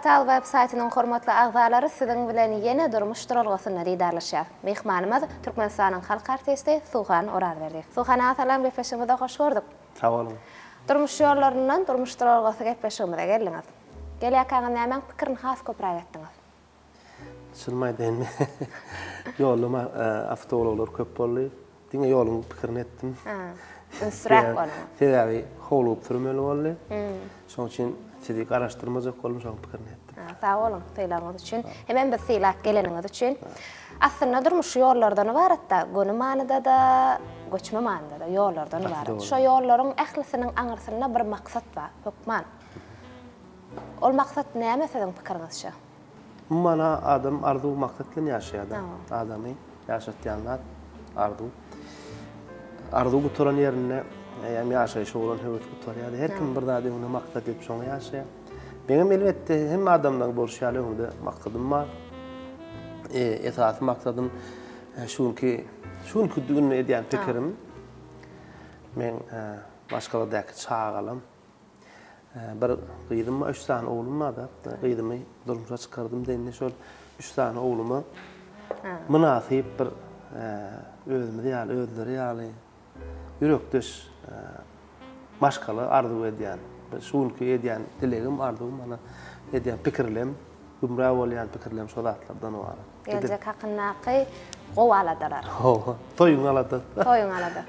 Portal websaytynyň hormatly agzalary siziň bilen ýene durmuş duralgysyna diýdarlaşýar. Mehmanymyz Türkmenistanyň halk artisti Suhan Orazberdi. Suhan asalam gepleşigimize hoş gördük. Sağ olun. Durmuş ýollaryndan durmuş duralgasy gepleşigimize geldiňiz. Gelýäkäňiz näme pikirini has köpräk etdiňiz? Şunmay deýinmi? Ýoluma avtologlar köp boldy. Diňe ýolumy pikirini etdim. Ünsürak boldy. Tedawi howlup turmaly boldy. Şoň üçin sizi araşdyrmajak bolum, şoň pikirini etdim. Sağ olun, sylagyňyz üçin. Hemen biz sylak geleniňiz üçin. Aslında durmuş ýollardan ibaratda, göni manyda da, göçme manyda da ýollardan ibarat. Şo ýollaryň ählisiniň aňyrsyna bir maksat bar, hökman. Ol maksat näme siziň pikiriňizçe? Mana adam arzu maksat bilen ýaşaýar. Adamy ýaşatýanlar arzu. Arzu guturan ýerine ýa-da ýaşaýyş bolan höwet guturýar. Her kim bir zady ony maksat edip şoňa ýaşaýar. Benim elbetde hem adamdan bolşýaly onda maksadym bar. Esas maksadım şunki düňe edýän pikirim. Men başgalardaky çağalam. Bir gyýdym 3 tane oğlum bar da. Gyýdymy durmuşa çykardym deýinde şol 3 tane oğlumy münasip bir özümi ýaly, özleri ýaly ýürekdeş başgalar arzu edýän, şunki edýän dilegim, arzum, mana edýän pikirlem, gümrä bolýan pikirlem şol atlardan bar. Gelecek hakkındaky gow aladalar. Toyun alada. Toyun alada.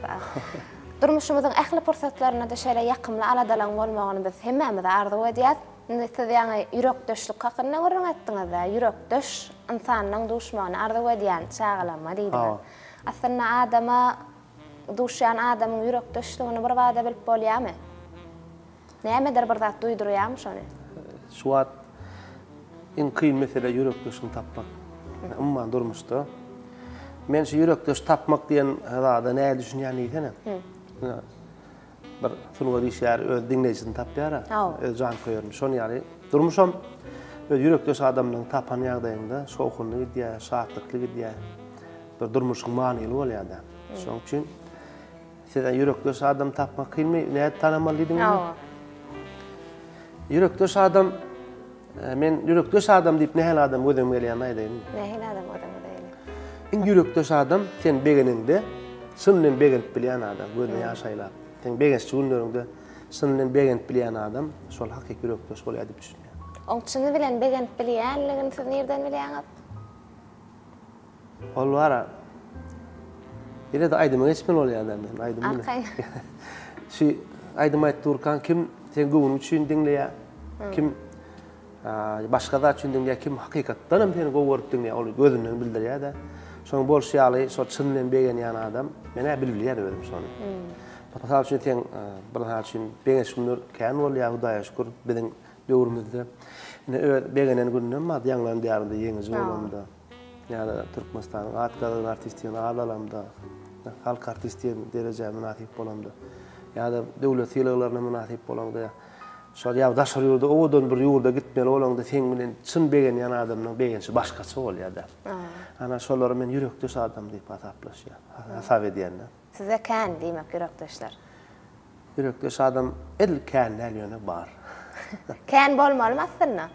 Durmuşymyzyň ähli pursatlaryna da şeýle ýakymly aladalan bolmagyny biz hemmemiz arzu edýäs. Siz ýa-ni ýürekdeşlik hakynda öwrenetdiňiz-de, ýürekdeş insanyň duşmany arzu edýän çağalama diýdiler. Aslında adama duşan adamyň ýürekdeşligini bir wada bilip bolýarmy? Nämedir bir zat duýdurýarmy şonu? Şu wagt en kıyın mesele ýürekdeşini tapmak. Umman durmuşda. Men şu ýürekdeş tapmak diýen zada näme düşünýän ýene? Bir sunuga diýýär, öz diňleýçini tapýar, öz jan koýarmy. Şonu ýaly durmuşam öz ýürekdeş adamyň tapan ýagdaýynda şowkunly diýär, şahatlykly diýär. Bir durmuşyň manyly bolýar-da. Şoň üçin size ýürekdeş adam tapmak kynmy, näme tanamaly diýdiňiz? Ýürekdeş adam men ýürekdeş adam diýip nähel adam gözüm gelýän aýdaýyn. Nähel adam gözüm gelýän. En ýürekdeş adam sen begeninde sınlen begenip bilýän adam, gözüne ýaşaýlar. Sen begenç günlerinde sınlen begenip bilýän adam şol hakyky ýürekdeş bolýar diýip düşünýär. Oňçyny bilen begenip bilýänligini siz nerden bilýäňiz? Ol wara. Ýene de aýdymy geçmeli bolýar adam, aýdymy. Şu aýdym aýtdy durkan kim sen göwün üçin diňleýär, kim başga zat üçin diňleýär, kim hakykatdan hem seni gowuryp diňleýär, ol gözünden bildirýär-de. Şoň bolşýaly, şo çynlen begenýän adam, mene bilýär özüm şonu. Pasal üçin sen bir hal üçin begençler kän bolýar, Hudaýa şükür biziň döwrümizde. Ine begenen günden ma ýaňlan diýarynda ýeňiz bolamda. Ýa-da Türkmenistanyň atgalan artistiyny alalamda, halk artistiyny derejä münasip bolamda. Ýa-da döwlet ýylaklaryna münasip bolamda. Şol ýa daşary ýurda owadan bir ýurda gitmeli bolanda sen bilen çyn begenýän adamyň begençi başgaça bolýar-da. Ana şolary men ýürekdeş adam diýip ataplaşýar. Hasap edýänler. Size kän diýmek ýürekdeşler. Ýürekdeş adam el kän ýöne bar. Kän bolmaly aslında.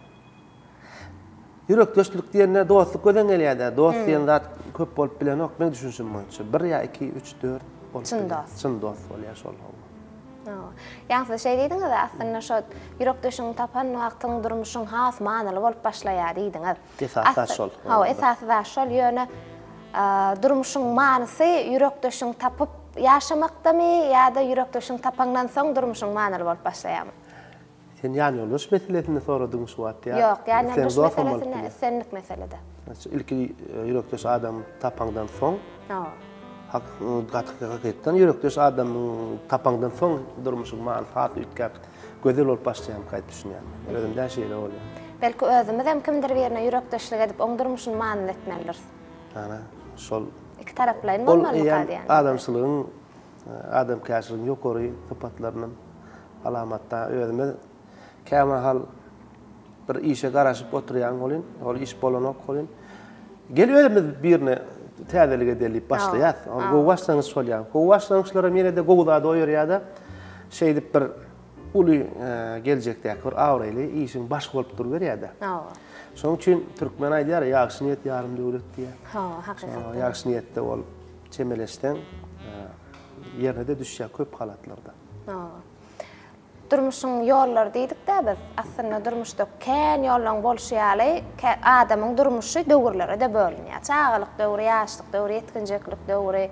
Ýürekdeşlik diýende dostluk gözen gelýär-de. Dost diýen zat köp bolup bilen ok, men düşünşüm boýunça 1 ýa 2 3 4 bolup. Çyn dost bolýar şol. Ýa-ni şey diýdiňiz aslında şo ýürekdeşiň tapan wagtyň durmuşyň has manyly bolup başlaýar diýdiňiz. Esas şol. Esasy da şol ýöne durmuşyň manysy ýürekdeşiň tapyp ýaşamakdamy ýa-da ýürekdeşiň tapandan soň durmuşyň manyly bolup başlaýarmy? Sen ýani oluş meselesini soradyň şu wagt ýa. Ýok, ýani oluş meselesini senlik meselede. Ilki ýürekdeş adam tapandan soň. Hakykatdan ýürekdeş adam tapandan soň durmuşyň manfaat ütkap gözel bolup başlaýan gaýt düşünýär. Özümden şeýle bolýar. Belki özümiz hem kimdir birine ýürekdeşlik edip oň durmuşyň manyny etmelidir. Ana şol iki taraplaryň bolmaly ýa-ni. Adamçylygyň adamkäçiligiň ýokary sypatlarynyň alamatda özümiz kämahal bir işe garaşyp oturýan bolyn, ol iş bolanok bolyn. Gel özümiz birine täzelige delip başlaýar. Gow başlaňyş bolýar. Gow başlaňyşlara mene de gowda doýur ýa-da şeýdip bir ulu gelecekdäki bir awraýly işiň baş bolup durýar ýa-da. Şoň üçin türkmen aýdýar ýagşy niýet ýarym döwlet diýär. Hakykatda. Ýagşy niýetde bolup çemeleşden ýerine de düşýär köp halatlarda. Durmuşyň ýollary diýdik-de biz. Aslynda durmuşda kän ýollaryň bolşýaly, adamyň durmuşy döwürlere de bölünýär. Çağalyk döwri, ýaşlyk döwri, yetkinjeklik döwri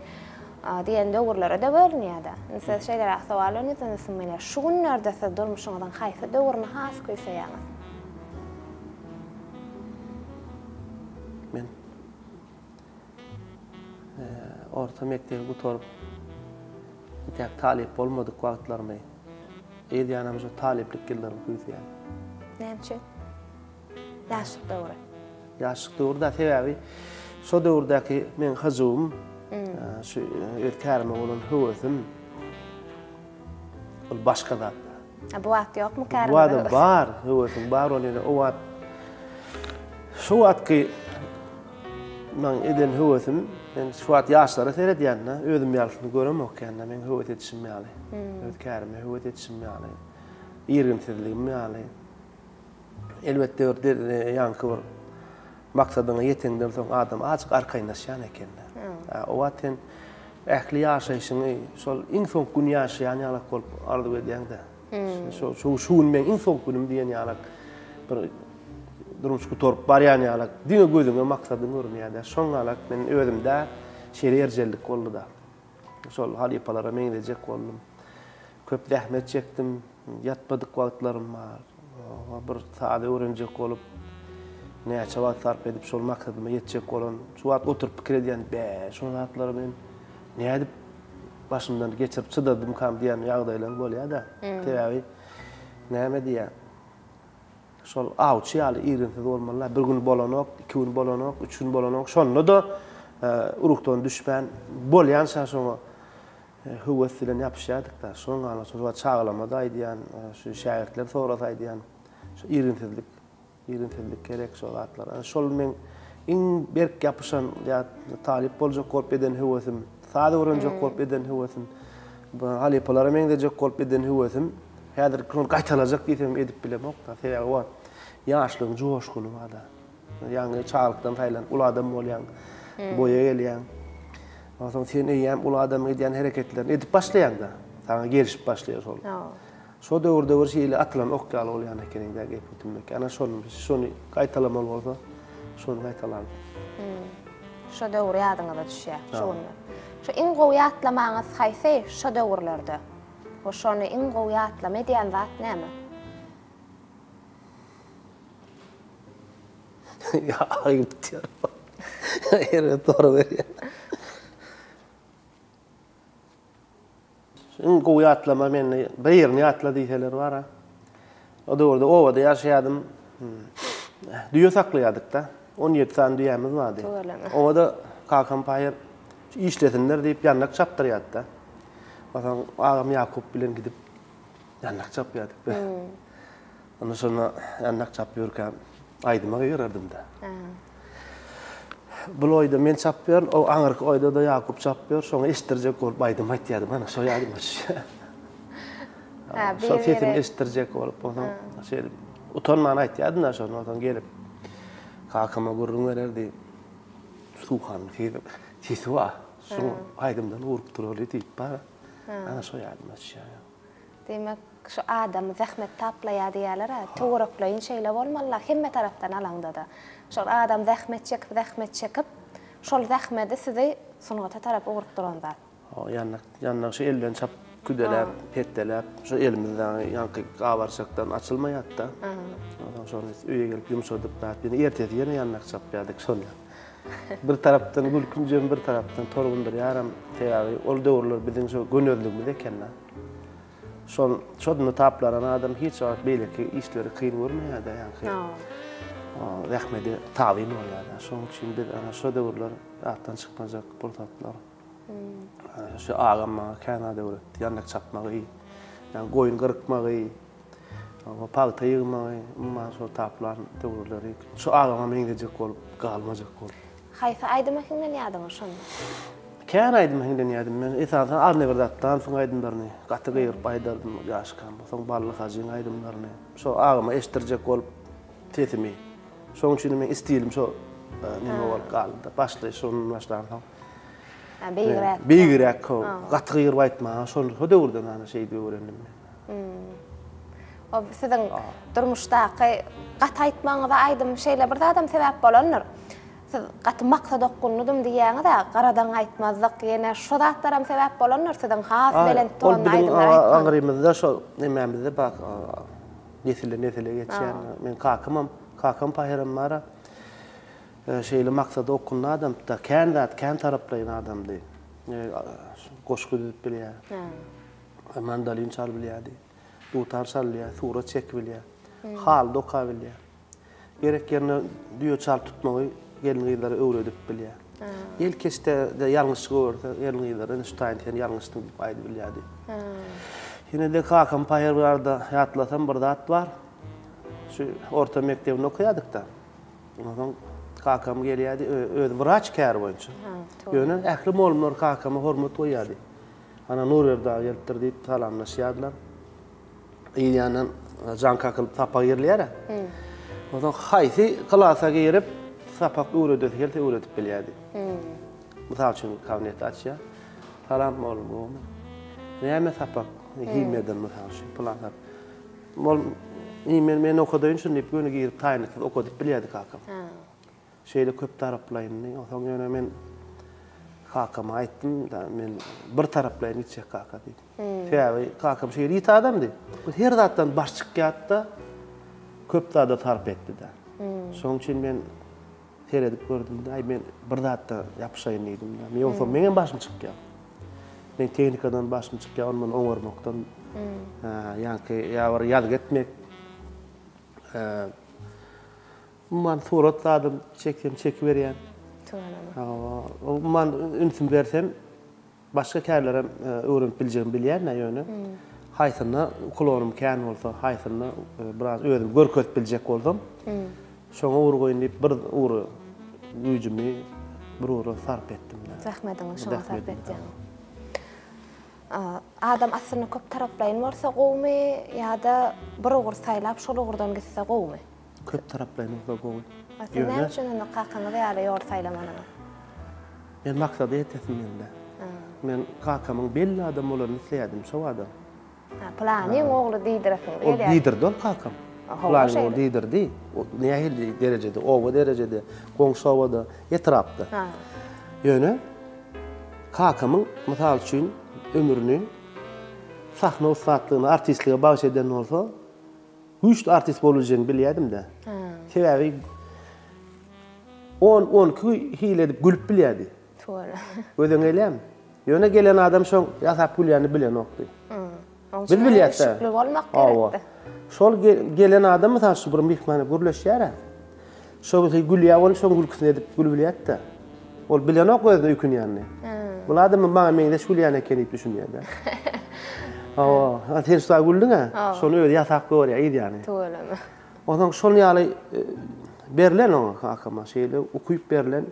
diýen döwürlere de bölünýär-de. Insan şeýler ahwaly öňden mene şu günlerde durmuşyňdan haýsy döwürni has köýseýäňiz? Men orta mektebi gutorup tek talip bolmadyk wagtlarmy edýänam şu taliplik ýyllaryny köýseýär. Näme üçin? Ýaşlyk döwri. Ýaşlyk döwürde sebäbi şo döwürdäki men hazywym şu ötkärme bolan höwesim ol başga zat. Bu wagt ýokmy kärme? Bu wagt bar, höwesim bar bolýar. O wagt şu wagtky men eden höwesim men şu wagt ýaşlara seredýänne özüm ýalsyny göremok ýa-da men höwet etişim ýaly. Ötkärme höwet etişim ýaly. Ýergimsizligim ýaly. Elbetde ýanky bir maksadyna ýeteňden soň adam açyk arkaýnaşýan eken. O wagtyn ähli ýaşaýyşyny şol iň soň gün ýaşaýan ýalak bolup arzuw edýäň-de. Şu men iň soň günim diýen ýalak bir durmuş gutorup barýan ýalak diňe gözüňe maksadyny görnýär-de. Şoň ýalak men özümde şeýle erjellik boldy da. Şol halipalara meňdejek boldum. Köp zähmet çekdim, ýatmadyk wagtlarym bar. Bir saada öwrenjek bolup näçe wagt sarp edip şol maksadyma ýetjek bolan şu wagt oturup pikir edýän, şol wagtlary men näme dip başymdan geçirip çydadym kam diýen ýagdaýlar bolýar-da. Sebäbi näme diýär? Şol awçy ýaly irinsiz bolmalar, bir gün bolanok, 2 gün bolanok, 3 gün bolanok, şonda da urukdan düşmän bolýan şaşoňa höwes bilen ýapyşýardyk da. Şoň ýaly şu çağlamada aýdýan, şu şähertler soraty aýdýan, şu irinsizlik gerek şol atlar. Şol men iň berk ýapyşan ýa talip boljak bolup eden höwesim, sada öwrenjek bolup eden höwesim, bu halipalara meňdejek bolup eden höwesim, häzir gaýtalajak diýsem edip bilemok da. Sebäbi o ýaşlygyň joşguny barda. Ýa-ni çağlykdan taýlan ul adam bolýan, boýa gelýän. Oson sen eýem ul adam edýän hereketlerini edip başlaýan da. Sana gelişip başlaýar şol. Şo döwürde bir şeýle atlan okýaly bolýan ekeniň de gepitmek. Ana şonu gaýtalamaly bolsa, şonu gaýtalan. Şo döwür ýadyňa düşýär. Şo iň gowy ýatlamaňyz haýsy şo döwürlerde? O şonu iň gowy ýatlama edýän zat näme? Ya ayıp diyor. Evet doğru veriyor. Şimdi gowy atlama men beýerni atla diýseler bar ha. O da orada ovada ýaşaýadym. Düýe saklaýadyk da. 17 san düýämiz bardy. Ovada kakam paýer işletinler diýip ýannak çapdyrýardy da. Basan agam Ýakup bilen gidip ýannak çapýardyk. Ondan sonra ýannak çapýarken aydyma görerdim da. Bu oýda men çapýar, o aňyrky oýda da Ýakup çapýar, şoňa estirjek bolup aydyma aýtýardy, mana şo ýadyma düşýär. Şo sesim estirjek bolup, ondan şeýle utanman aýtýardy da şonu, ondan gelip kakama gurrun bererdi. Suhan tiýwa, şo aýdymdan urup durýar diýip bar. Ana şo ýadyma düşýär. Demek şu adam zähmet taplaýar diýerler, töwerekleýin şeýle bolmalylar, hemme tarapdan alaňda da. Şol adam zähmet çekip, şol zähmeti sizi sunuňa tarap urup duran zat. Ýannak şu elden çap küdelep, petdelep, şu elimizden ýanky gawarsakdan açylmaýat da. Ondan sonra öýe gelip ýumşadyp, bätini ertesi ýene ýannak çapýardyk şonda. Bir tarapdan gülkünjem, bir tarapdan torgundur ýaram, sebäbi ol döwürler biziň şu gönözlügimiz eken-de. Şodunu taplaran adam hiç wagt beýleki işleri kyn görmeýär da ýa-ni. Rahmeti tawin bolýar. Şoň üçin biz ana şo döwürler atdan çykmajak boluplar. Şu agama Kanada öwretdi, ýannak çapmagy, ýa goýun gyrkmagy, palta ýygmagy, umma şo taplar döwürleri. Şu agama meňdejek bolup galmajak bolup. Haýsy aýdyma kimden ýadyňyz şonu? Kän aýdym hinden ýadım. Men esan arny bir zatdan soň aýdymlaryny gaty gyýryp aýdardym ýaşkan. Soň ballyk hazyň aýdymlaryny. Şo agyma eşdirjek bolup tetimi. Şoň üçin men istiýdim şo nime bolup galdy. Başly şonu başlandy. Beýgirek gaty gyýryp aýtma. Şo döwürden ana şeýdi öwrendim men. O sizin durmuşdaky gaty aýtmaňyza aýdym şeýle bir adam sebäp bolanlar. Siz gaty maksat okundum diýäňi de garadan aýtmazlyk ýene şo zatlaram sebäp bolanlar sizin has bilen ton aýdymlar aýtmaň. Aňrymyzda şo nememizde bak nesile geçýän men kakam paýram bara. Şeýle maksat okunna adam da kän taraplaýan adamdy. Goşgu edip bilýär. Mandolin çal bilýärdi. Dutar çalýar, sura çek bilýär. Hal doka bilýär. Gerek ýerine düýe çal tutmagy gelňeýlere öwredip bilýär. Elkeçde de ýalňyşlyk görse, gelňeýlere şutaýyn sen ýalňyşlyk diýip aýdy bilýärdi. Ýene de kakam paýarlarda ýatlasam bir zat bar. Şu orta mektebinde okuýadyk da. Ondan kakam gelýärdi, öz wraç kär boýunça. Ýöne ähli molumlar kakama hormat goýýardy. Ana Nurerda geltirdi, salamlaşýardylar. İlyanan can kakılıp sapak yerliyere. Ondan haýsy klasa girip sapak öwredip geldi öwredip bilýärdi. Mysal üçin kabinet açýar. Salam bolum. Näme sapak giýmeden mysal üçin plan sap. Mol men okudyň üçin diýip göni girip taýynyp okudyp bilýärdi kakam. Şeýle köp taraplaýyny, ondan ýöne men kakama aýtdym da men bir taraplaýyn içek kaka diýdim. Täbi kakam şeýle ýit adamdy. Her zatdan baş çykýatda köp zada tarp etdi-de. Şoň üçin men seredip gördüm de, men bir zatda ýapyşaýyn diýdim da. Men ýoksa meniň başym çykýar. Men tehnikadan başym çykýar, men oňarmakdan ýa-ki ýa-bir ýad getmek. Man surat zadym çekip berýän. Man ünsüm bersem başga kärlere öwrenip biljegim bilýär näýöne. Haýsyna kulonum kän bolsa, haýsyna biraz özüm görkezip biljek boldum. Şoňa uğur goýun diýip bir uğur güýjümi bir uğur sarp etdim. Rahmetiňi şoňa sarp etdiň. Adam aslında köp taraplaýyn bolsa gowmy ýa-da bir uğur saýlap şol uğurdan gitse gowmy? Köp taraplaýyn bolsa gowmy. Näme üçin ony kakamy ýa-da ýor saýlamanyny? Men maksady etesim mende. Men kakamyň belli adam bolanyn isleýärdim, şo adam. Plany oğlu diýdirek. O diýdirdi kakam. Plany oğlu diýdirdi. Nähil derejede, owa derejede, goňşawada, etrapda. Ýöne kakamyň mysal üçin ömrüni sahna ustadlygyna, artistlige bagyş eden bolsa, güýçli artist bolajagyny bilýärdim de. Sebäbi 10 hile edip gülüp bilýärdi. Toýra. Öden gelýärmi? Ýöne gelen adam şoň ýasap gülýärni bilen okdy. Biz bilýärdi. Şükür bolmak gerekdi. Şol gelen adam mysal şu bir mihmana gürleşýär. Şol gülýär, ol şoň gülküsini edip gülüp bilýärdi. Ol bilen ok özüne ükün ýany. Bu adam maňa meňde şulýany eken diýip düşünýärdi. Sen şu güldüň ha? Şonu öýde ýasap görýär, ýani. Toýramy. Ondan şol ýaly berlen oňa kakama şeýle okuyup berlen.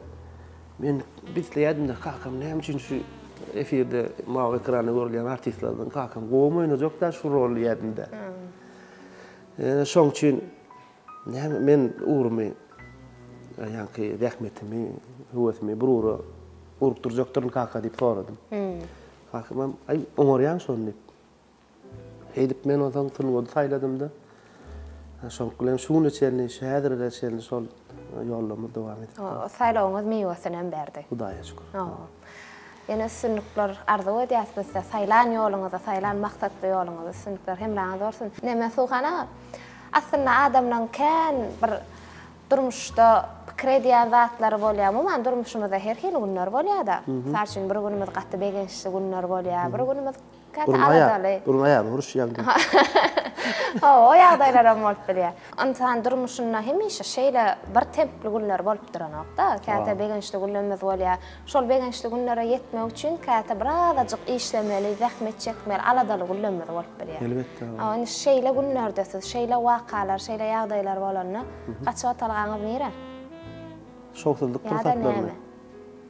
Men bizleýärdim de kakam näme üçin şu efirde mawy ekrany görýän artistlerden kakam gowum oýnajak da şu rol ýerdim de. Şoň üçin näme men uğrumy ýa-ki rahmetimi, höwetimi bir uğra urup durjakdyr kaka diýip soradym. Kakam ay oňarýan şonu diýip. Edip men ondan tynwady saýladym da. Şoň bilen şunu çelni, şäherlere çelni şol ýollamy dowam etdi. Saýlawyňyz meýwesini berdi. Hudaýa şükür. Ýene sünnükler arzu edýäsizde saýlan ýoluňyza, saýlan maksatly ýoluňyza sünnükler hemläňiz bolsun. Näme suhana? Aslında adamdan kän bir durmuşda pikir edýän zatlary bolýar. Men durmuşymyzda her hili günler bolýar-da. Sal üçin bir günimiz gatty begençli günler bolýar, bir günimiz gatty aladaly. Durmaýar, uruş ýaldy. O ýagdaýlara bolup bilýär. Ondan durmuşynda hemişe şeýle bir templi günler bolup duranokda. Käte begençli günlerimiz bolýar. Şol begençli günlere ýetmek üçin käte birazajyk işlemeli, zähmet çekmeli, aladaly günlerimiz bolup bilýär. Elbetde. Ony şeýle günlerde siz şeýle wakalar, şeýle ýagdaýlar bolanyny gaçyp atalgaňyz nere? Şoňsuzlyk pursatlaryny.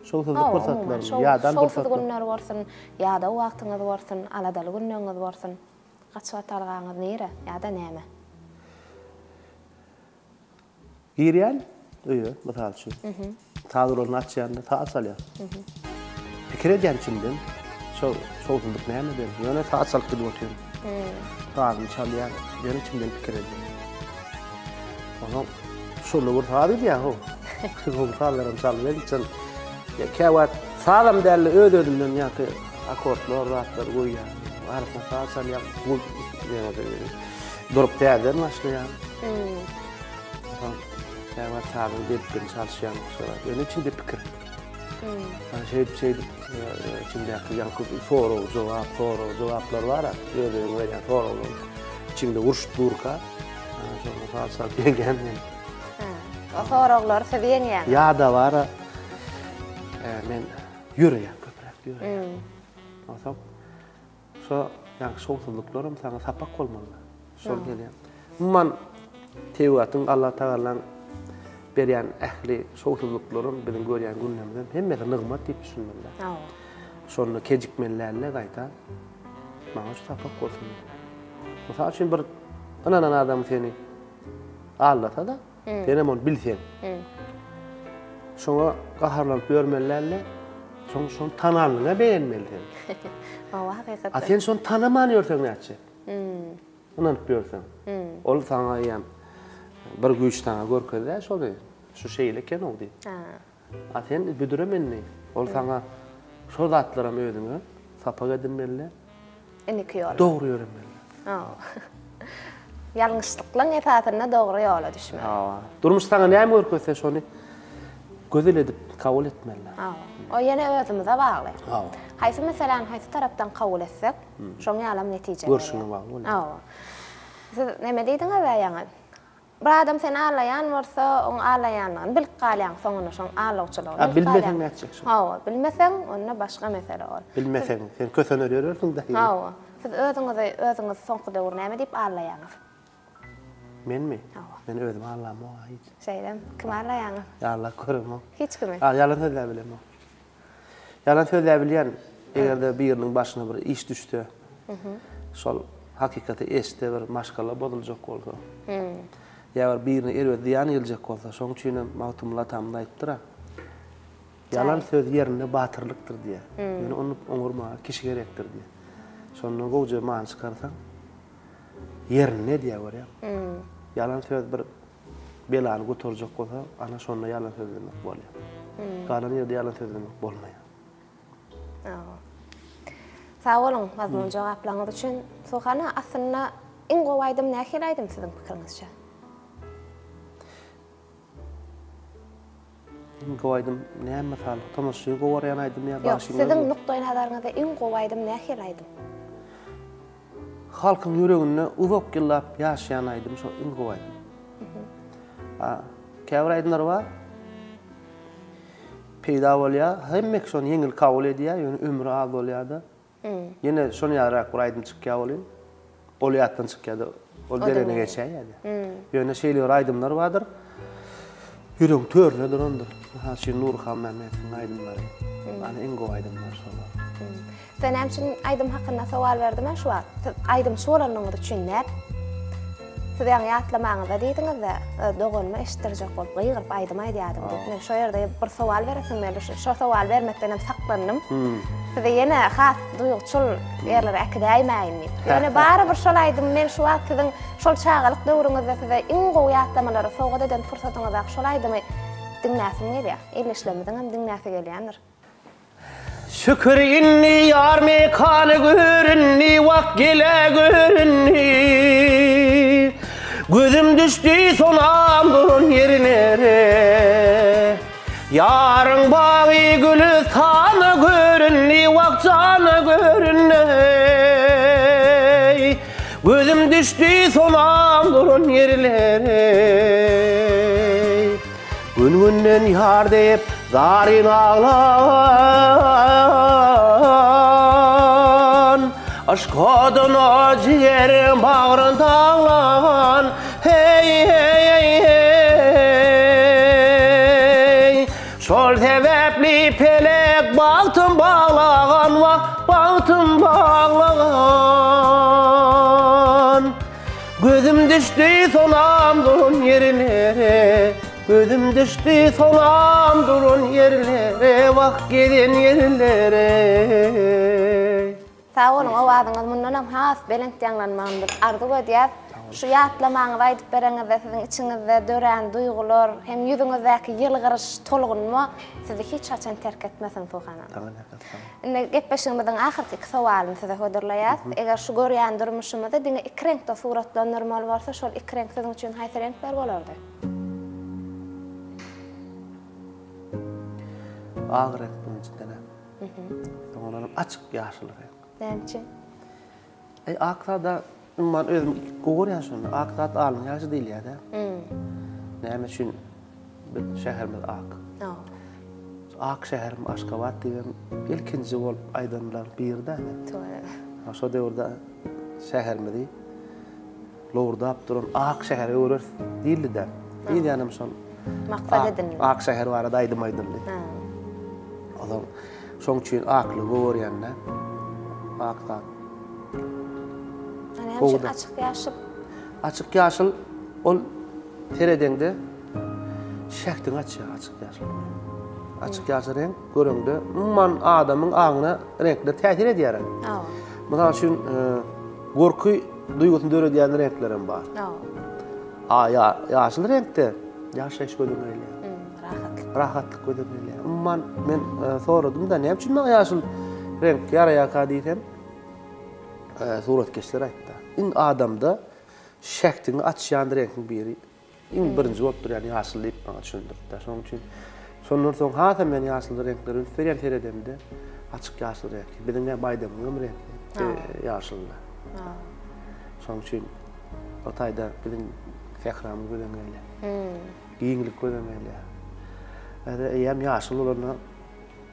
Şolsuzlyk fırsatlaryny ýadan fırsatlar günler bolsun, ýa-da wagtyňyz bolsun, aladaly günleriňiz bolsun. Gaçyp atalgaňyz nere? Ýa-da näme? Girýän? Öýe, mysal üçin. Taýyr bolan açýanda taýy salýar. Pikir edýän üçin şolsuzlyk näme der? Ýöne taýy salyp gidip oturýar. Taýy çalýar, ýöne içimden pikir edýär. Onu şonu bir taýy diýär ho. Şol taýlarym çalýar üçin ya käwat sağlam däl ödödümden ýa-ki akordlar, ratlar goýýar. Arasynda taýy salýar, bu durup täze başlaýar. Käwat taýy depden çalýan şolar. Ýöne içinde pikir. Şey içinde cevaplar var. Öyle veren sorular. İçinde uruş durka. Sonra salsa gelgen. O sorular seviyen yani. Ya da var. Men yürüyen köprek yürüyen. Asap. So yani şolsuzluklarım sana sapak olmalı. Şol geliyor. Man tewatın Allah Teala'nın berýän ähli şolsuzluklarym biziň görýän günlerimizden hemmesi nygmat diýip düşünmeliler. Şonu kejikmenlerle gaýta maňa sapak bolsun. Mysal üçin bir ananan adam seni allata da, seni onu bilsen. Şoňa gaharlanyp görmelerle şonu tananlygyna beğenmelisin. Hakykatda. Sen şonu tanaman ýörseň näçe? Inanyp görseň. Ol saňa ýa bir güýçden görkezde şol şu şeýle eken oldy. Sen büdüremenni. Ol saňa şol zatlaram öýdüňe sapak edinmeli. Eniki ýol. Dogry ýörenmeli. Ýalňyşlyklaryň esasyna dogry ýola düşmeli. Durmuşdaňa näme görkezse şonu gözel edip kabul etmeli. O ýene özümize bagly. Haýsy meselem haýsy tarapdan kabul etsek, şoňa alam netije. Görüşüne bagly. Siz näme diýdiňiz ýa-ňa? Bir adam seni ağlayan varsa, onu ağlayanlığını bilip qalyan soňuna şoň ağlawçylygyny. Bilmesen näçe şo? Bilmesen onda başga mesele ol. Bilmesen, sen kösene örüyorsun da. Siz özüňiz soňky döwür näme diýip ağlaýaňyz? Menmi? Men özüm ağlama hiç. Şeýdem, kim ağlaýaňyz? Allah görüm. Hiç kimi? Yalan söýläp bilemem. Yalan söýläp bilýän, egerde biriniň başyna bir iş düşdi. Şol hakykati esde bir maşgala boduljak bolsa. Ya birine erwet diýan geljek bolsa, şoň üçin mawtumla tamda aýtdyra. Yalan söz ýerine batyrlykdyr diýe. Ýöne onu oňurma kişi gerekdir diýe. Şonu goýja maň çykarsaň ýerine diýe görýär. Yalan söz bir belany götürjek bolsa, ana şonda yalan söz demek bolýar. Galan ýerde yalan söz demek bolmaýar. Sağ olun, mazmun jogaplaryňyz üçin. Soňra aslynda iň gowaýdym näme aýdym siziň pikiriňizçe? Gowaýdym näme mesal, tamaşy gowaryan aýdym ýa başyňyz. Siziň nukdaý nazarynızda iň gowaýdym näme aýdym? Halkyň ýüregine uzak ýyllap ýaşaýan aýdym, şo iň gowaýdym. Käbir aýdymlar bar. Peýda bolýar, hemmek şonu ýeňil kabul edýär, ýöne ömrü az bolýardy. Ýene şonu ýarak bir aýdym çykýar bolýar. Ol ýatdan çykýardy, ol derene geçýärdi. Ýöne şeýle aýdymlar bardyr. Ýüreg törne durandyr. Haşy Nurhan Mehmetiň aýdymlary. Ana iň gowaýdymlar şolar. Sen hemşin aýdym hakynda sowal berdim şu wagt. Aýdym şolanyňyz üçin näp? Siz ýa-ni ýatlamaňyzda diýdiňiz-de, doganma eşitdirjek bolup gyýryp aýdym aýdýadym diýip. Men şo ýerde bir sowal beresiň, men şo sowal bermekden hem saklandym. Size ýene has duýgçul ýerlere äkide aýmaýyn. Ýöne bary bir şol aýdym, men şu wagt siziň şol çagalyk döwrüňizde size iň gowy ýatlamalara sowgat eden fursatyňyz ak şol aýdymy dinläsim gelýär. Elleşlemeden hem dinläse gelýändir. Şükür inni yar mekanı görünni, vak gele görünni. Gözüm düştü sonam durun yerine. Yarın bağı gülü tanı görünni, vak canı görünni. Gözüm düştü sonam durun yerine. Gün günden yar deyip zarin ağlan, aşk oduna ciğerim bağrın dağlan. Hey hey hey hey, şol sebepli Bağtım bağlagan vak bağtım bağlagan Gözüm düştü solam durun yerlere Gözüm düştü solam durun yerlere Vak gidin yerlere Sağ olun ovadınız mundan has belentyanlanmandır arzu ödiyat şu yatlamağını aydıp berenize sizin içinizde dören duygular hem yüzünüzdeki yılgırış tolgunmu sizi hiç açan terk etmesin Tuğhan'a. Tamam. Ne gepleşimizin ahirki sualını size hodurlayat. Eğer şu görýän durmuşymyzda diňe iki renkde suratlanyrmal bolsa şol iki renk sizin üçin haýsy renkler bolardy? Ağ renk bunun içinde. Soňra açyk ýaşyl renk. Näçe? Akta da man özüm görýän şonu. Akta da alın ýaşy diýil ýa-da. Näme üçin bir şäherimiz ak. Ak şäherim Aşgabat diýen ilkinji bolup aýdanlar birde. Toýra. Şo döwürde şäherimizi lowurdap duran ak şäher öwrer diýildi. Diýýänim şol. Maksat edin. Ak şäher barada aýdym-aýdymdy. Adam şoň üçin akly görýänler. Akta. Ana hem açyk ýaşyl. Açyk ýaşyl ol teredeňde şäkdiň açyk ýaşyl. Açyk ýaşyl renk görüňde umman adamyň agyna renkler täsir edýär. Mysal üçin gorky duýgusyn döredýän renklerim bar. Ýaşyl renkde ýaşaýyş gödürmeli. Rahatlyk gödürmeli. Umman men soradym da näme üçin men ýaşyl renk ýaraýaka diýsem suratkeşler aýtdy. Adamda şäkdiň açýan renkň biri birinji bolup durýan ýaşyl diýip maňa düşündirdi. Şoň üçin sondan soň hata men ýaşyl renkleri üstüren teredemde açyk ýaşyl renk. Biziňe baýdamyň renki ýaşyl. Şoň üçin o taýda biziň fähramy gödürmeli. Giňlik gödürmeli. Eýem ýaşyl bolana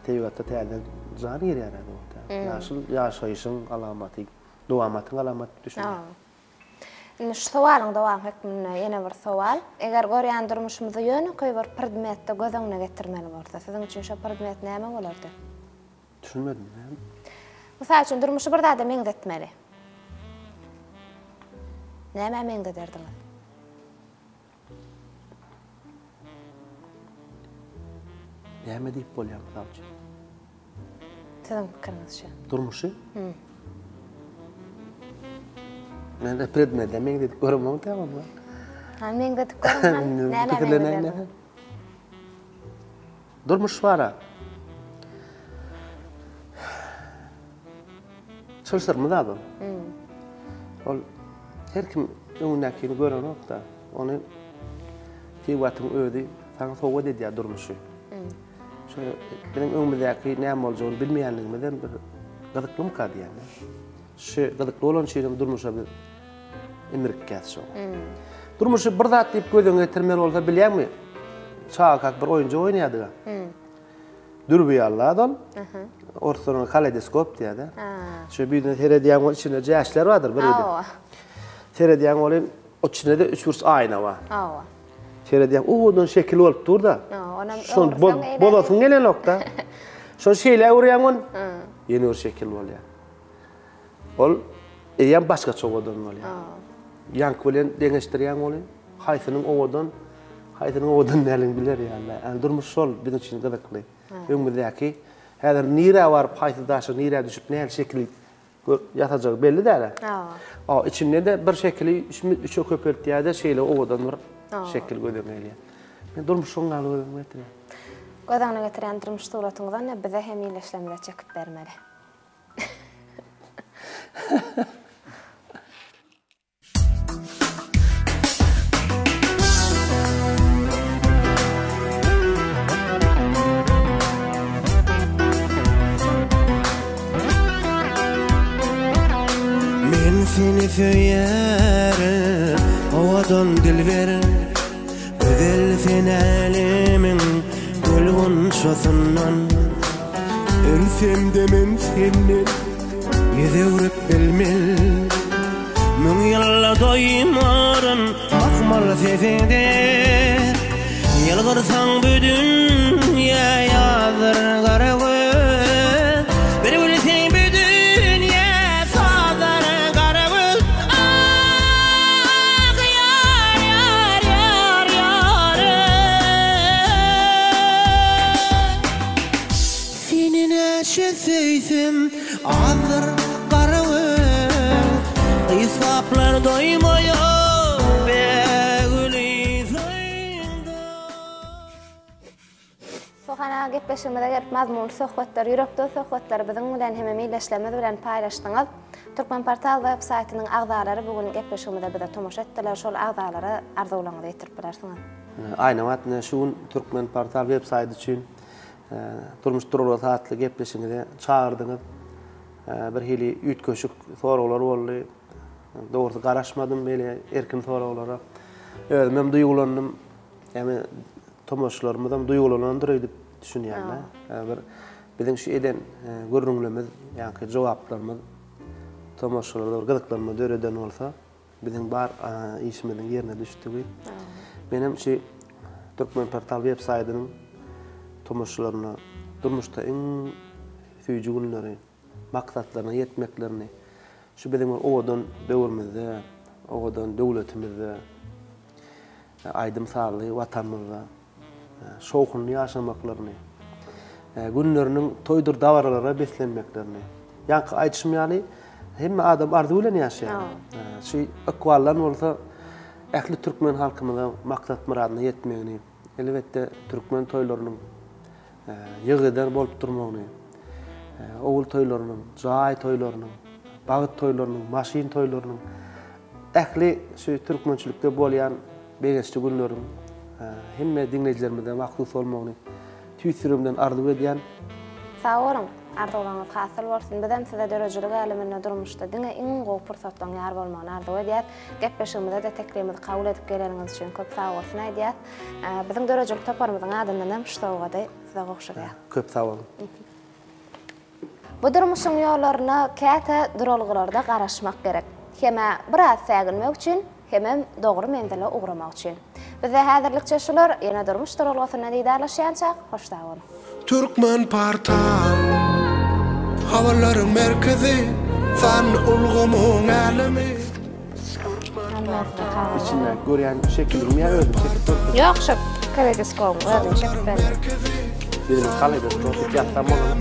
teýwatda täzen zany ýerler. Ýaşyl ýaşaýyşyň alamaty, dowamatyň alamaty düşünýär. Şu sowalyň dowam etmine ýene bir sowal. Eger görýän durmuşymyzda ýöne köý bir predmetde gözüňe getirmeli bolsa, siziň üçin şu predmet näme bolardy? Düşünmedim. Mysal üçin durmuşy bir zada meňzetmeli. Näme meňzederdiňiz? Näme diýip bolýar tapçy? Siziň pikiriňizçe. Durmuşy? Men de predmetde meňzetip görmem tamammy? Meňzetip görmem. Näme meňzederdiňiz? Durmuş bara. Çalışırmı da bu? Ol her kim öňündäkini gören okda, onu teýwatyň öýdi, saňa sowa edýär durmuşy. Şo benim öňümdäki näme boljagyny bilmeýänligimden bir gyzyklym kady ýa-ni. Şu gyzykly bolan şeýle durmuşa bir emrik käsşo. Durmuşy bir zat diýip gözüňe getirmeli bolsa bilýärmi? Çağak bir oýunçy oýnaýardy. Dürbüýallar dol. Ortadan kaleidoskop diýär. Şu birden teredýän bol içinde jäşler bardyr bir ýerde. Teredýän bolyn içinde 3 kurs aýna bar. Teredýän oňdan şekil bolup durda. Şol bolasyň gelen nokta. Şol şeýle urýan on. Ýene bir şekil bolýar. Ol ýa başgaça owadan bolýar. Ýank bilen deňeşdirýän bolyn. Haýsynyň owadan näliň biler ýa-ni. Durmuş şol bizim üçin gyzykly. Öňümdäki häzir nira baryp haýsy daşy nira düşüp näme şekil ýatajak belli däl. İçinde de bir şekili üçe köpeltýärde şeýle owadan bir şekil gödürmeli. Men durmuş şoňa alyp getirýär. Gözüňe getirýän durmuş suratyňyzdan bize hem ýyleşlemede çekip bermeli. Seni söylerim, ovadan dilverim Özel senalimin gülgün şosundan Ölsem de men senden yüzüvrüp bilmel Mün yalla doymarın akmal sesede Yalgırsan bütün dünya yazır kara göz Sine şefeytim Azır qarawet Isaplar doymaya Sohana gepleşmede gelip mazmun sohbetler, yürekli sohbetler bizim bilen hemimileşlemez bilen paylaştınız. Türkmen Portal web-saytynyň agzalary bugün gepleşmede bize tomoşa etdiler. Şol agzalary arzulaňyzy ýetirip bilersiňiz. Aynen wagtynda şu Türkmen Portal web-saýty üçin turmuş turly saatly gepleşigine çağırdyňyz. Bir hili üýtköşük soraglar boldy. Dogry garaşmadym bele erkin soraglara. Özüm hem duýgulandym. Ýani tomoşlarymyzdan duýgulanandyr diýip düşünýärler. Biziň şu eden görnüňlerimiz, ýa-ni jogaplarymyz tomoşlarlar gyzyklanma döreden bolsa, biziň bar işimiziň ýerine düşdi. Menem şu Türkmen Portal web-saýtynyň tomoşlaryna durmuşda iň süýji günleri, maksatlaryna ýetmeklerini, şu biziň owadan döwürmizde, owadan döwletimizde, aýdym sarly watanymyzda şowkuny ýaşamaklaryny, günleriniň toýdur dawarlara beslenmeklerini, ýa-ni aýtışmaýaly hemme adam arzu bilen ýaşaýar. Şu akwallar bolsa, ähli türkmen halkymyza maksat muradyna ýetmegini, elbetde türkmen toýlarynyň ýygydan bolup durmagyny, owul toýlarynyň, jaý toýlarynyň, bagyt toýlarynyň, maşin toýlarynyň, ähli şu türkmençilikde bolýan begesçi günleriň hemme dinleýijilerimize maksat bolmagyny tüýsürümden arzu edýän. Sag bolun, arzuwlaňyz hasyl bolsun. Bizem size dörejilik aleminde durmuşda diňe iň gowy pursatlaryň ýar bolmagyny arzu edýär. Gepleşigimizde de teklifimizi kabul edip geleniňiz üçin köp sag bolsun aýdýar. Biziň dörejilik toparymyzyň adyndan hem şowgady size gokşaýar. Köp sag bolun. Bu durmuşyň ýollaryna käte duralgylarda garaşmak gerek. Heme biraz sägilmek üçin, hemem dogry mendele ugramak üçin. Bize häzirlikçe şular ýene durmuş duralgysyna diýdarlaşýançak hoş sag bolun. Türkmen Portal Havaların merkezi Fan ulgumun alemi İçinden görýän şekilimi ýa özüm çekip. Yok şok, kaleidoskop, özüm çekip ben. Benim kaleidoskop ýatdan bolan.